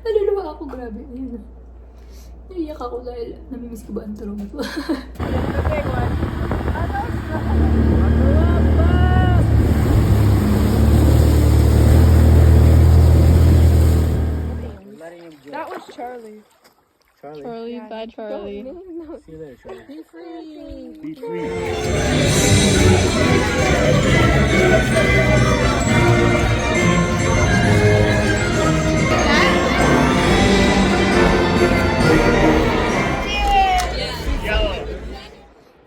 Naluluwa ako, grabe. Ayun. Naiyak ako dahil namimiss ko ba ang Toronto. That was Charlie. Charlie. Charlie, Yeah. bad Charlie. No. See you later, Charlie. Be free. Be free.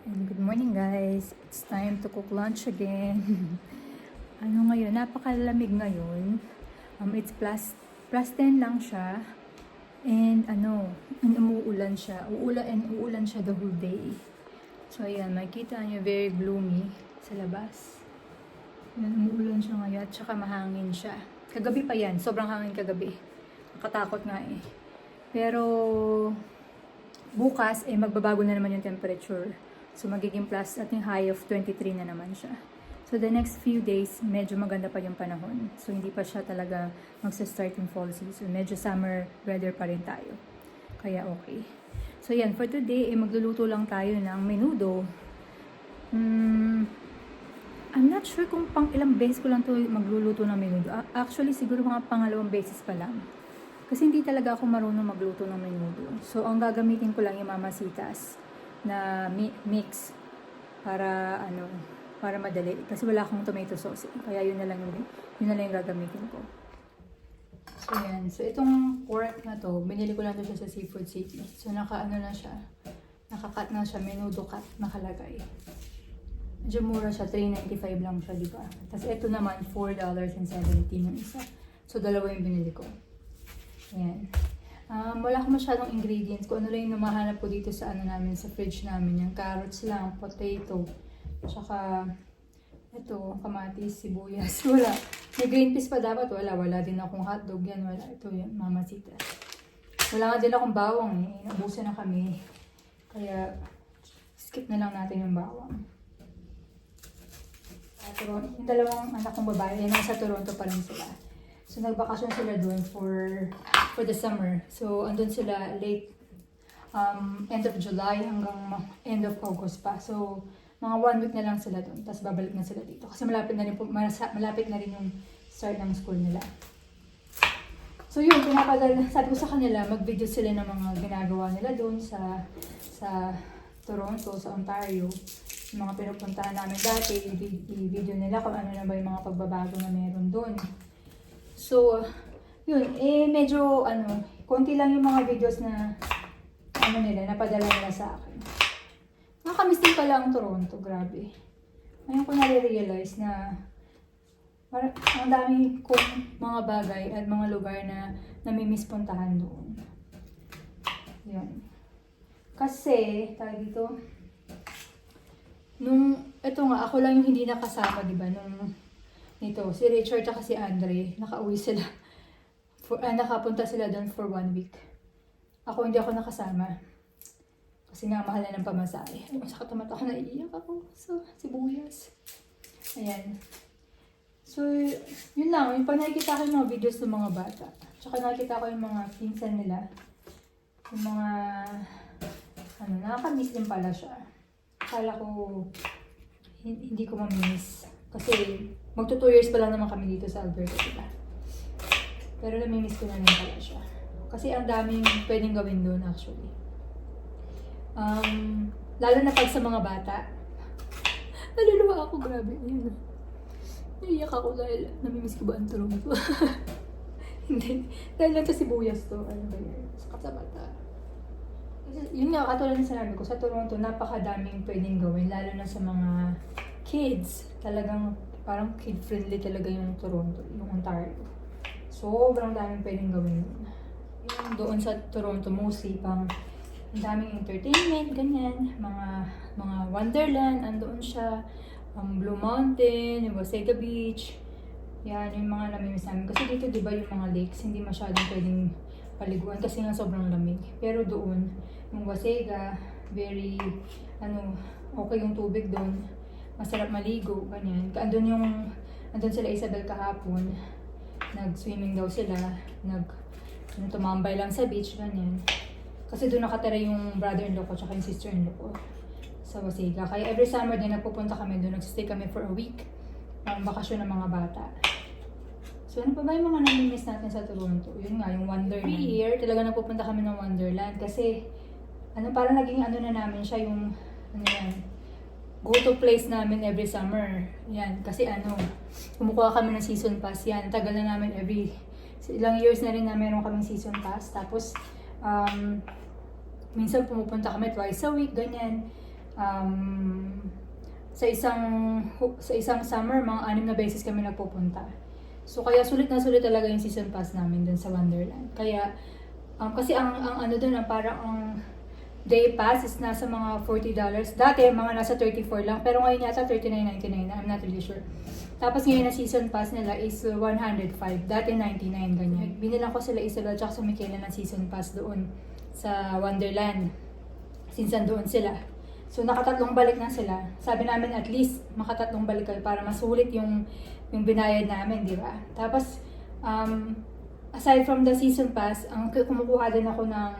And good morning guys. It's time to cook lunch again. Ano ngayon? Napakalamig ngayon. It's plus 10 lang siya. And umuulan siya. Uulan siya the whole day. So ayan, makikita niyo very gloomy sa labas. Ayan, umuulan siya ngayon at saka mahangin siya. Kagabi pa yan. Sobrang hangin kagabi. Nakatakot nga eh. Pero bukas, magbabago na naman yung temperature. So, magiging plus at yung high of 23 na naman siya. So, the next few days, medyo maganda pa yung panahon. So, hindi pa siya talaga magsa-start yung fall season. Medyo summer weather pa rin tayo. Kaya okay. So, yan. For today, magluluto lang tayo ng menudo. I'm not sure kung pang ilang beses ko lang to magluluto ng menudo. Actually, siguro mga pangalawang beses pa lang. Kasi hindi talaga ako marunong magluto ng menudo. So, ang gagamitin ko lang yung mamasitas na mix para para madali. Kasi wala akong tomato sauce. Kaya yun na lang yung gagamitin ko. So, yan. So, itong pork na to, binili ko lang to siya sa Seafood City. So, na siya. Nakakat na siya. Menudo cut nakalagay. Medyo mura siya. $3.95 lang siya, di ba? Tapos, ito naman, $4.70 yung isa. So, dalawa yung binili ko. Ayan. Wala akong masyadong ingredients. Kung ano lang yung namahanap ko dito sa namin, sa fridge namin. Yung carrots lang, potato, tsaka ito, kamatis, sibuyas. Wala. May green peas pa dapat. Wala din akong hotdog. Yan, wala. Ito yan, mamasitas. Wala nga din akong bawang eh. Nabusan na kami. Kaya, skip na lang natin yung bawang. Yung dalawang anak kong babae, yan nasa Toronto pa rin sila. So, nagbakasyon sila doon for the summer. So, andun sila late end of July hanggang end of August pa. So, mga 1 week na lang sila doon. Tapos, babalik na sila dito. Kasi malapit na rin yung start ng school nila. So, yun. Sabi ko sa kanila, mag-video sila ng mga ginagawa nila doon sa Toronto, sa Ontario. Yung mga pinupuntahan namin dati, i-video nila kung ano na ba yung mga pagbabago na meron doon. So, yun, medyo, konti lang yung mga videos na, napadala nila sa akin. Nakakamiss din pala ang Toronto, grabe. Ngayon ko na-realize na, ang dami kong mga bagay at mga lugar na namimiss puntahan doon. Yun. Kasi, dito, ito nga, ako lang yung hindi nakasama, di ba, nito, si Richard at si Andre, nakauwi sila. Nakapunta sila doon for 1 week. Hindi ako nakasama. Kasi nga, mahal na ng pamasahe. Masakit naman ako, naiiyak ako. So, sibuyas. Ayan. So, yun lang. Yung pag nakikita ko yung mga videos ng mga bata. Tsaka nakikita ko yung mga pinsan nila. Yung mga, nakakamiss din pala siya. Akala ko, hindi ko mamimiss. Kasi, magto 2 years pa lang naman kami dito sa Alberta, diba? Pero namimiss ko na rin pala siya. Kasi ang daming pwedeng gawin doon actually. Lalo na pag sa mga bata. Naluluwa ako, grabe. Ayun. Naiyak ako dahil namimiss ko ba ang Toronto? Hindi. Dahil lang sa sibuyas to. Ano ba yun? Sakat sa bata. Kasi, yun nga, katulad na sinabi ko, sa Toronto, napakadaming pwedeng gawin. Lalo na sa mga kids. Talagang parang kid-friendly talaga yung Toronto, yung Ontario. Sobrang daming pwedeng gawin doon. Yung doon sa Toronto, mostly pang ang daming entertainment, ganyan. Mga Wonderland, andoon siya. Blue Mountain, yung Wasaga Beach. Yan, yung mga namimiss namin. Kasi dito, di ba, yung mga lakes, hindi masyadong pwedeng paliguan kasi nga sobrang lamig. Pero doon, yung Wasaga, very, okay yung tubig doon. Masarap maligo, ganyan. Andun sila Isabel kahapon. Nag-swimming daw sila. tumambay lang sa beach, ganyan. Kasi doon nakatira yung brother-in-law ko tsaka yung sister-in-law ko sa Wasiga. Kaya every summer din nagpupunta kami doon, nagsistay kami for a week. Ang bakasyon ng mga bata. So ano pa ba yung mga nami-miss natin sa Toronto? Yun nga, yung Wonderland. Every year, talaga napupunta kami ng Wonderland kasi parang naging na namin siya yung, go-to place namin every summer. Yan, kasi kumukuha kami ng season pass yan. Tagal na namin ilang years na rin na meron kaming season pass. Tapos, minsan pumupunta kami twice a week, ganyan. Sa isang summer, mga 6 na beses kami nagpupunta. So, kaya sulit na sulit talaga yung season pass namin dun sa Wonderland. Kaya, kasi ang dun, parang ang day pass is nasa mga $40. Dati, mga nasa 34 lang. Pero ngayon yata $39.99 na. I'm not really sure. Tapos ngayon na season pass nila is 105. Dati 99, ganyan. Binilang ko sila Isabel at sa Michaela ng season pass doon sa Wonderland. Since doon sila. So, nakatatlong balik na sila. Sabi namin at least makatatlong balik kayo para masulit yung binayad namin, di ba? Tapos, aside from the season pass, kumukuha din ako ng,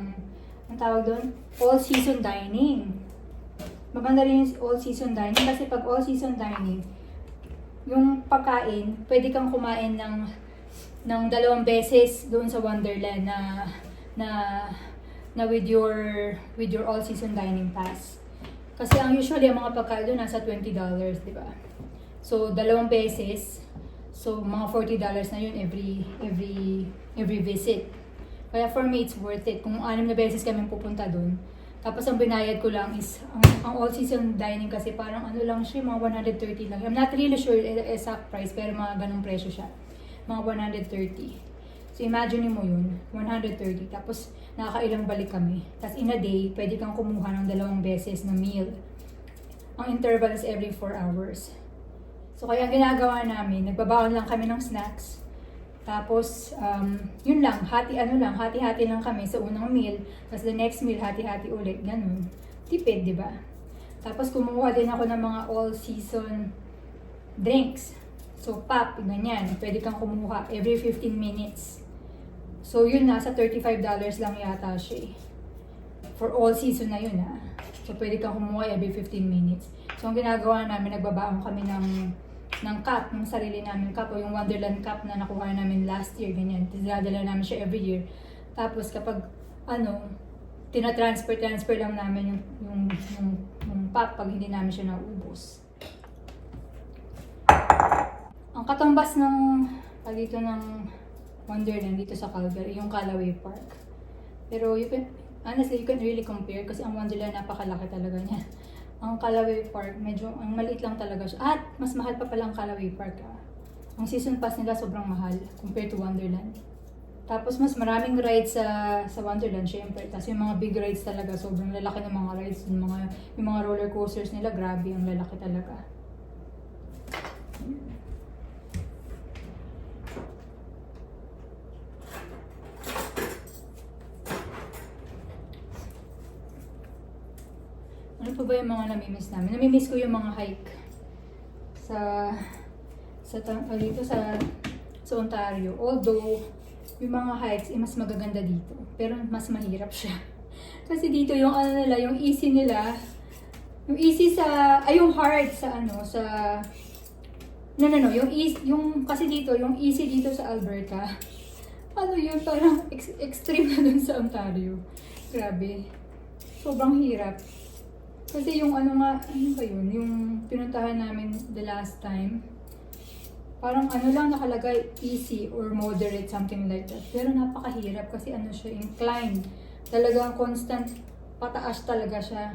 ang tawag doon, all-season dining. Maganda rin yung all-season dining kasi pag all-season dining, yung pagkain, pwede kang kumain ng 2 beses doon sa Wonderland na with your all-season dining pass. Kasi usually ang mga pagkain doon nasa $20, di ba? So, 2 beses. So, mga $40 na yun every visit. Kaya for me, it's worth it. Kung 6 na beses kami pupunta doon. Tapos, ang binayad ko lang is, ang all-season dining kasi parang lang siya, mga 130 lang. I'm not really sure exact price, pero mga ganong presyo siya. Mga 130. So, imagine mo yun, 130. Tapos, nakakailang balik kami. Tapos, in a day, pwede kang kumuha ng 2 beses na meal. Ang interval is every 4 hours. So, kaya ang ginagawa namin, nagbabaon lang kami ng snacks. Tapos, yun lang, hati-hati lang kami sa unang meal. Tapos, the next meal, hati-hati ulit. Ganun. Tipid, di ba? Tapos, kumuha din ako ng mga all-season drinks. So, pop, ganyan. Pwede kang kumuha every 15 minutes. So, yun, nasa $35 lang yata siya. For all season na yun, ha. So, pwede kang kumuha every 15 minutes. So, ang ginagawa namin, nagbabaon kami ng cup, ng sarili namin cup, o yung Wonderland cup na nakuha namin last year, ganyan. Dinadala namin siya every year. Tapos, kapag, transfer lang namin yung pop pag hindi namin siya naubos. Ang katumbas ng Wonderland dito sa Calgary, yung Callaway Park. Pero honestly, you can really compare kasi ang Wonderland napakalaki talaga niya. Ang Callaway Park, ang maliit lang talaga siya. At mas mahal pa pala ang Callaway Park. Ang season pass nila sobrang mahal compared to Wonderland. Tapos mas maraming rides sa Wonderland, syempre. Tapos yung mga big rides talaga, sobrang lalaki ng mga rides. Yung mga roller coasters nila, grabe, ang lalaki talaga. Ano pa ba yung mga namimiss namin? Namimiss ko yung mga hike dito sa Ontario. Although, yung mga hikes, mas magaganda dito. Pero mas mahirap siya. Kasi dito yung yung easy nila, yung easy yung hard kasi dito, yung easy dito sa Alberta, parang extreme na dun sa Ontario. Grabe. Sobrang hirap. Kasi yung yung pinuntahan namin the last time, parang lang nakalagay, easy or moderate, something like that. Pero napakahirap kasi siya, inclined. Talagang constant, pataas talaga siya.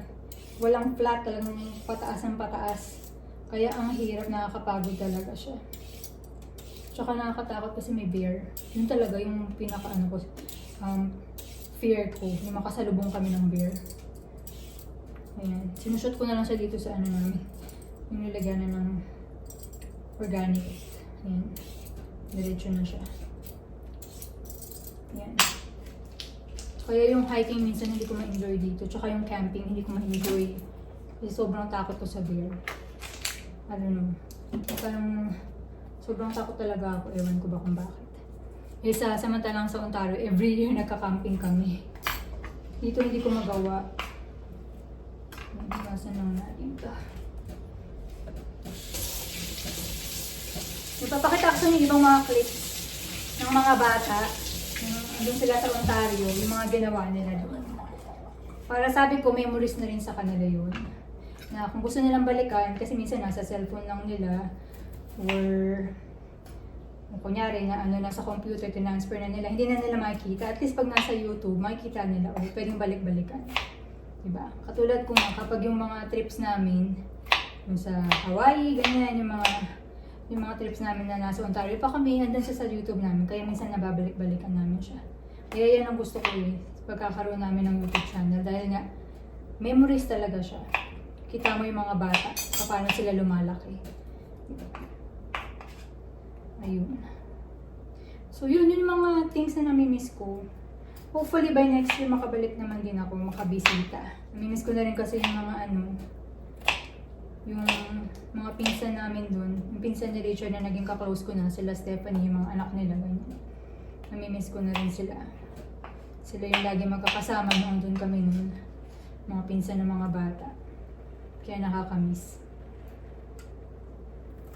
Walang flat, talagang pataas ng pataas. Kaya ang hirap, nakakapagod talaga siya. Tsaka nakakatakot kasi may bear. Yun talaga yung pinaka fear ko, yung makasalubong kami ng bear. Ayan. Sinushoot ko na lang siya dito sa namin. Yung nilagyan na ng organic. Ayan. Diretso na siya. Ayan. Kaya yung hiking minsan hindi ko ma-enjoy dito. Tsaka yung camping hindi ko ma-enjoy. Kasi sobrang takot ko sa bear. I don't know. Parang sobrang takot talaga ako. Ewan ko ba kung bakit. Samantalang sa Ontario, every year nagka-camping kami. Dito hindi ko magawa. Nagkasan lang natin ito. Ipapakita ko sa inyo ibang mga clips ng mga bata. Doon sila sa Ontario, yung mga ginawa nila doon. Para sabi ko, memories na rin sa kanila yun. Na kung gusto nilang balikan, kasi minsan nasa cellphone lang nila, or kunyari na nasa computer, tinransfer na nila, hindi na nila makikita. At least pag nasa YouTube, makikita nila, pwedeng balik-balikan. Diba? Katulad ko nga, kapag yung mga trips namin, yung sa Hawaii, ganyan, yung mga trips namin na nasa Ontario pa kami, hanggang sa YouTube namin, kaya minsan nababalik-balikan namin siya. Kaya yan ang gusto ko pagkakaroon namin ng YouTube channel, dahil nga, memories talaga siya. Kita mo yung mga bata, paano sila lumalaki. Ayun. So yun yung mga things na nami-miss ko. Hopefully by next year makabalik naman din ako, makabisita. Nami-miss ko na rin kasi yung mga yung mga pinsan namin dun. Yung pinsan ni Richard na naging ka-close ko na, sila Stephanie, yung mga anak nila, ganyan. Nami-miss ko na rin sila. Sila yung lagi magkakasama noon dun kami nun. Mga pinsan ng mga bata. Kaya nakakamiss.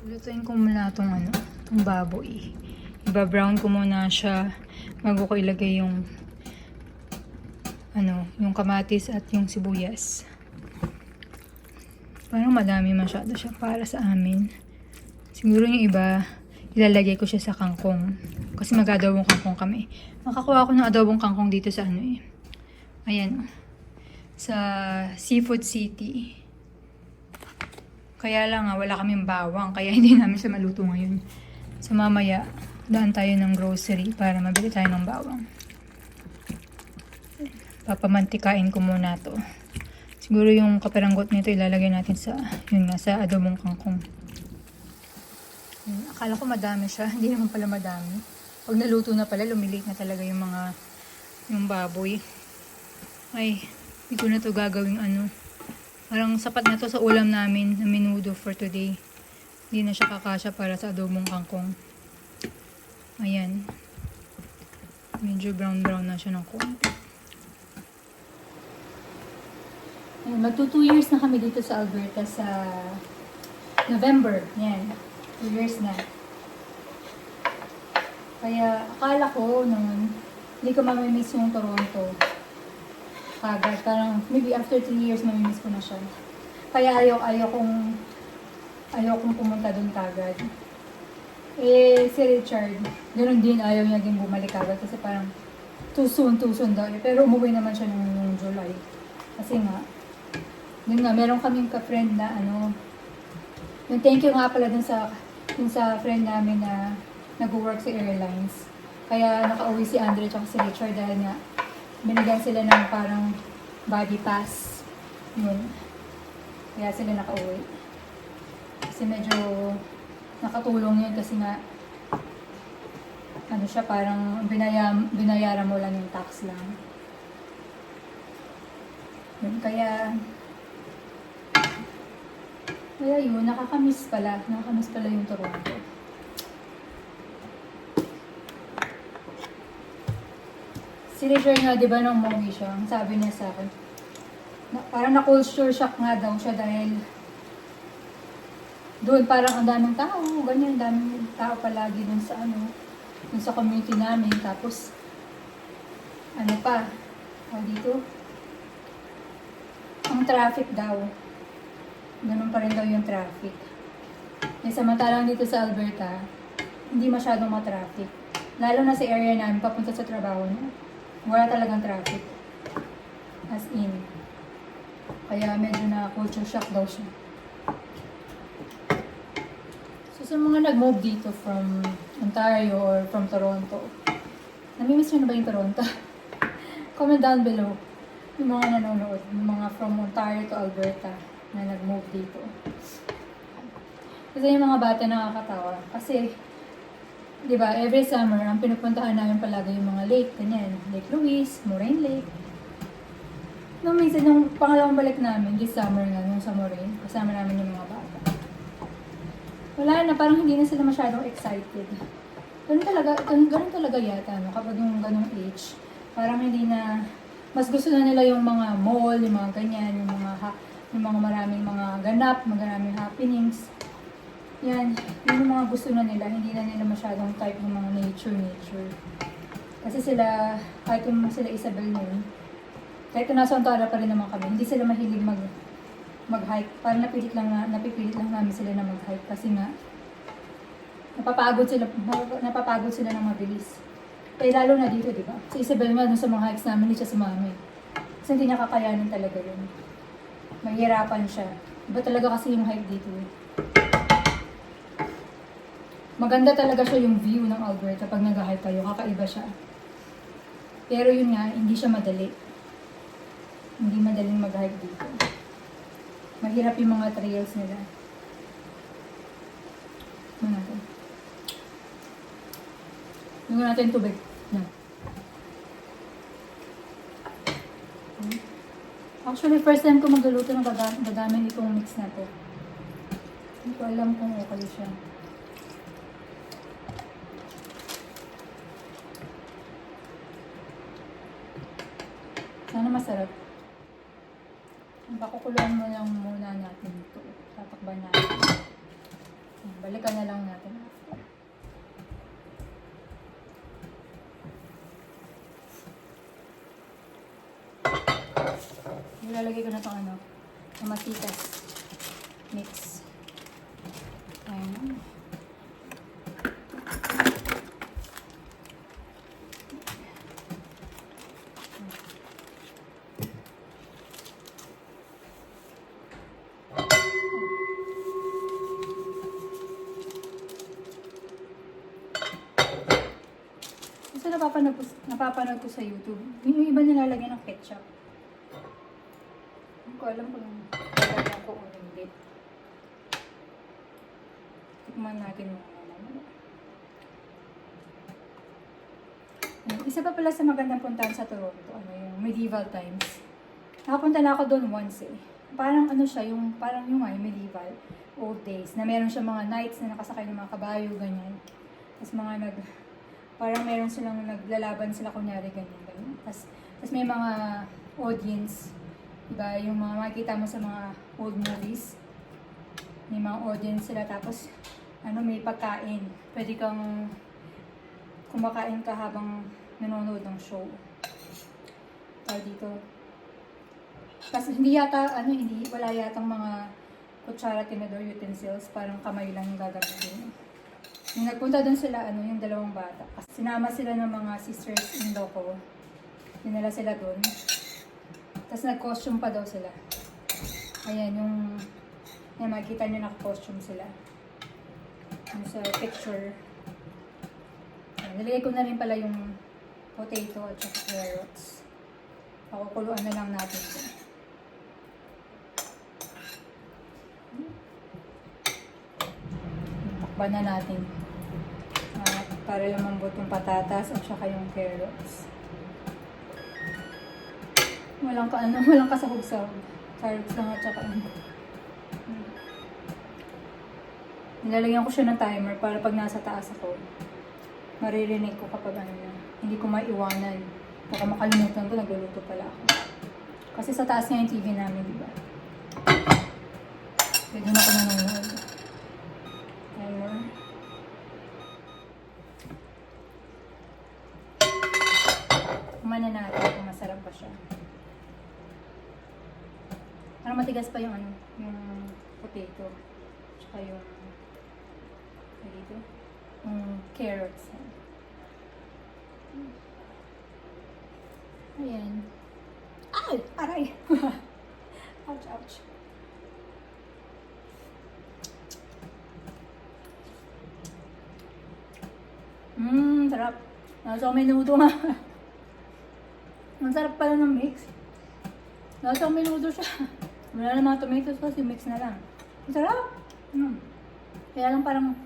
Lutuin ko muna itong itong baboy. Iba-brown ko muna siya bago ko ilagay yung yung kamatis at yung sibuyas. Parang madami masyado siya para sa amin. Siguro yung iba, ilalagay ko siya sa kangkong. Kasi mag-adobong kangkong kami. Nakakuha ako ng adobong kangkong dito sa Ayan. Sa Seafood City. Kaya lang wala kaming bawang. Kaya hindi namin siya maluto ngayon. So mamaya, daan tayo ng grocery para mabili tayo ng bawang. Papamantikain ko muna to. Siguro yung kaperanggot nito ilalagay natin sa sa adobong kangkong. Akala ko madami siya, hindi naman pala madami. Pag naluto na pala, lumilit na talaga yung baboy. Ay, hindi ko na to gagawing Parang sapat na to sa ulam namin na menudo for today. Hindi na siya kakasya para sa adobong kangkong. Ayan. Medyo brown-brown na siya ng konti. Magto 2 years na kami dito sa Alberta sa November. Yan. 2 years na. Kaya akala ko noon, hindi ko mamimiss yung Toronto. Kagad. Parang maybe after 3 years mamimiss ko na siya. Kaya ayaw kong pumunta doon kagad. Si Richard, ganoon din, ayaw niya din bumalik kagad kasi parang too soon daw. Pero umuwi naman siya noong July. Kasi nga, yun nga, meron kaming ka-friend na yung thank you nga pala dun sa friend namin na nag-work sa airlines. Kaya nakauwi si Andre at si Richard dahil nga binigyan sila ng parang body pass. Yun. Kaya sila nakauwi. Kasi medyo nakatulong yun kasi nga siya parang binayaran mo lang yung tax lang. Yun, kaya yun, nakakamiss pala yung Toronto. Si Richard nga, di ba, nung umuwi siya, ang sabi niya sa akin, parang na-culture shock nga daw siya dahil doon parang ang daming tao, ganyan, daming tao palagi dun sa community namin. Tapos, dito, ang traffic daw. Ganun pa rin daw yung traffic. Samantalang dito sa Alberta, hindi masyadong ma-traffic. Lalo na sa area namin, papunta sa trabaho na, wala talagang traffic. As in. Kaya medyo na culture shock daw siya. So sa mga nag-move dito from Ontario or from Toronto, namimiss nyo na ba yung Toronto? Comment down below yung mga nanonood, yung mga from Ontario to Alberta na nag-move dito. Kasi yung mga bata nakakatawa. Kasi, di ba, every summer, ang pinupuntahan namin palagi yung mga lake, ganyan. Lake Louise, Moraine Lake. Minsan, nung pangalawang balik namin, this summer nga, nung sa Moraine, kasama namin yung mga bata. Wala na, parang hindi na sila masyadong excited. ganun talaga yata, no? Kapag yung ganung age, parang hindi na, mas gusto na nila yung mga mall, yung mga ganyan, yung mga maraming mga ganap, maraming happenings. Yan, yun yung mga gusto na nila, hindi na nila masyadong type ng mga nature. Kasi sila, kahit yung sila Isabel noon, kahit nasa Antara pa rin naman kami, hindi sila mahilig mag-hike. Parang napipilit lang namin sila na mag-hike kasi nga, napapagod sila ng mabilis. Eh, lalo na dito, di ba? Si Isabel nga, dun sa mga hikes namin, hindi siya sumami. Kasi hindi niya kakayanin talaga yun. Mahirapan siya. Iba talaga kasi yung hike dito. Maganda talaga siya yung view ng Alberta pag nag-hike kayo. Kakaiba siya. Pero yun nga, hindi siya madali. Hindi madaling mag-hike dito. Mahirap yung mga trails nila. Ano natin? Lagyan natin tubig. Yan. Actually, first time ko magluluto ng gagamit itong mix na to. Hindi ko alam kung okay siya. Sana masarap. Pakukuluan mo lang muna natin ito. Tatakban natin. Balikan na lang natin. Nilalagay ko na itong masitas mix. Ayan. Kasi napapanood ko sa YouTube, yung iba nilalagyan ng ketchup. Hindi ko alam kung nilalagyan ko o hindi. Tikman natin yung isa pa pala sa magandang puntahan sa Toronto, yung medieval times. Nakapunta na ako doon once eh. Parang siya, parang yung medieval old days, na meron siya mga knights na nakasakay ng mga kabayo, ganyan. Tapos parang meron silang naglalaban sila kunyari, ganyan. Tapos may mga audience, diba, yung mga makikita mo sa mga old movies. May mga audience sila, tapos may pagkain. Pwede kang kumakain ka habang nanonood ng show. Dito. Kasi wala yatang mga kutsara, tinador, utensils, parang kamay lang yung gagamitin. Yung nagpunta doon sila, yung dalawang bata. Kasi sinama sila ng mga sisters-in-law ko. Dinala sila doon. Tapos nag-costume pa daw sila. Ayan, makikita nyo naka-costume sila. Yung sa picture. Nilagay ko na rin pala yung potato at saka carrots. Pakukuluan na lang natin ito. Takpan na natin. Para lumambot yung patatas at saka yung carrots. Walang kasahog-sahog. Carrots lang at saka nilalagyan ko siya ng timer para pag nasa taas ako, maririnig ko kapag hindi ko maiwanan. Baka makalimutan ko, nagluluto pala ako. Kasi sa taas nga yung TV namin, di ba? Pwede na ako nanonood. Timer. Kumain na natin kung masarap pa siya. Parang matigas pa yung potato. Tsaka yung carrots. Ayan. Ay! Aray! Ouch, ouch. Sarap. Nasa menudo nga. Ang sarap pala ng mix. Nasa menudo siya. Wala na mga tomatoes kasi mix na lang. Ang sarap! Kaya lang parang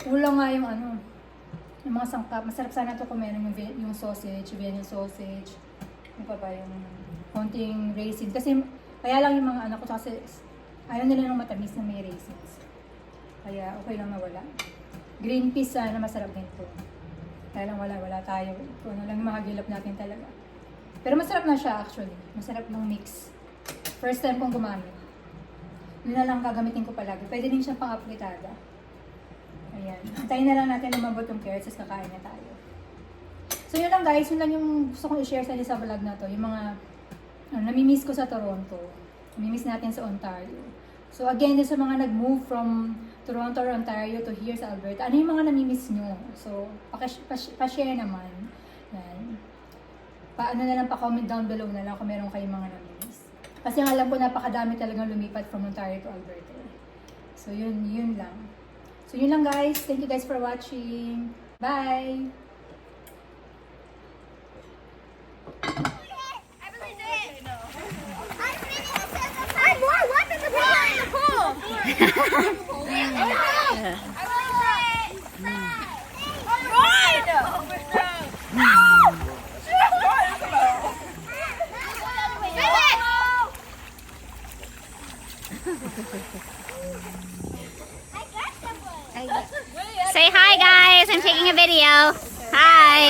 kulang nga yung yung mga sangkap. Masarap sana ito kung meron yung sausage, Vienna sausage. Yung pa ba yung konting raisin. Kasi kaya lang yung mga anak ko kasi ayaw nila ng matamis na may raisins. Kaya okay lang na wala. Green peas sana masarap din to. Kaya lang wala tayo. Kung ano lang yung mahagilap natin talaga. Pero masarap na siya actually. Masarap ng mix. First time kong gumamit. Yun na lang gagamitin ko palagi. Pwede din siya pang apritada. Ayan. Antayin na lang natin lumambot yung carrots at kakain na tayo. So yun lang guys. Yun lang yung gusto kong i-share sa inyo sa vlog na to. Yung mga namimiss ko sa Toronto. Namimiss natin sa Ontario. So again, sa mga nag-move from Toronto or Ontario to here sa Alberta, ano yung mga namimiss nyo? So, pa-share naman. Yan. Paano na lang, pa-comment down below na lang kung meron kayong mga namimiss. Kasi alam ko napakadami talagang lumipat from Ontario to Alberta. So yun lang. So yun lang guys. Thank you guys for watching. Bye! Say hi, guys. I'm taking a video. Hi.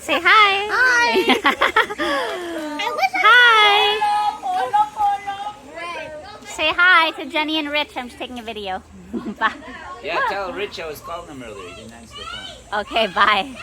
Say hi. Hi. Hi. Say hi to Jenny and Rich. I'm just taking a video. Bye. Yeah, tell Rich I was calling him earlier. He didn't answer the phone. Okay, bye.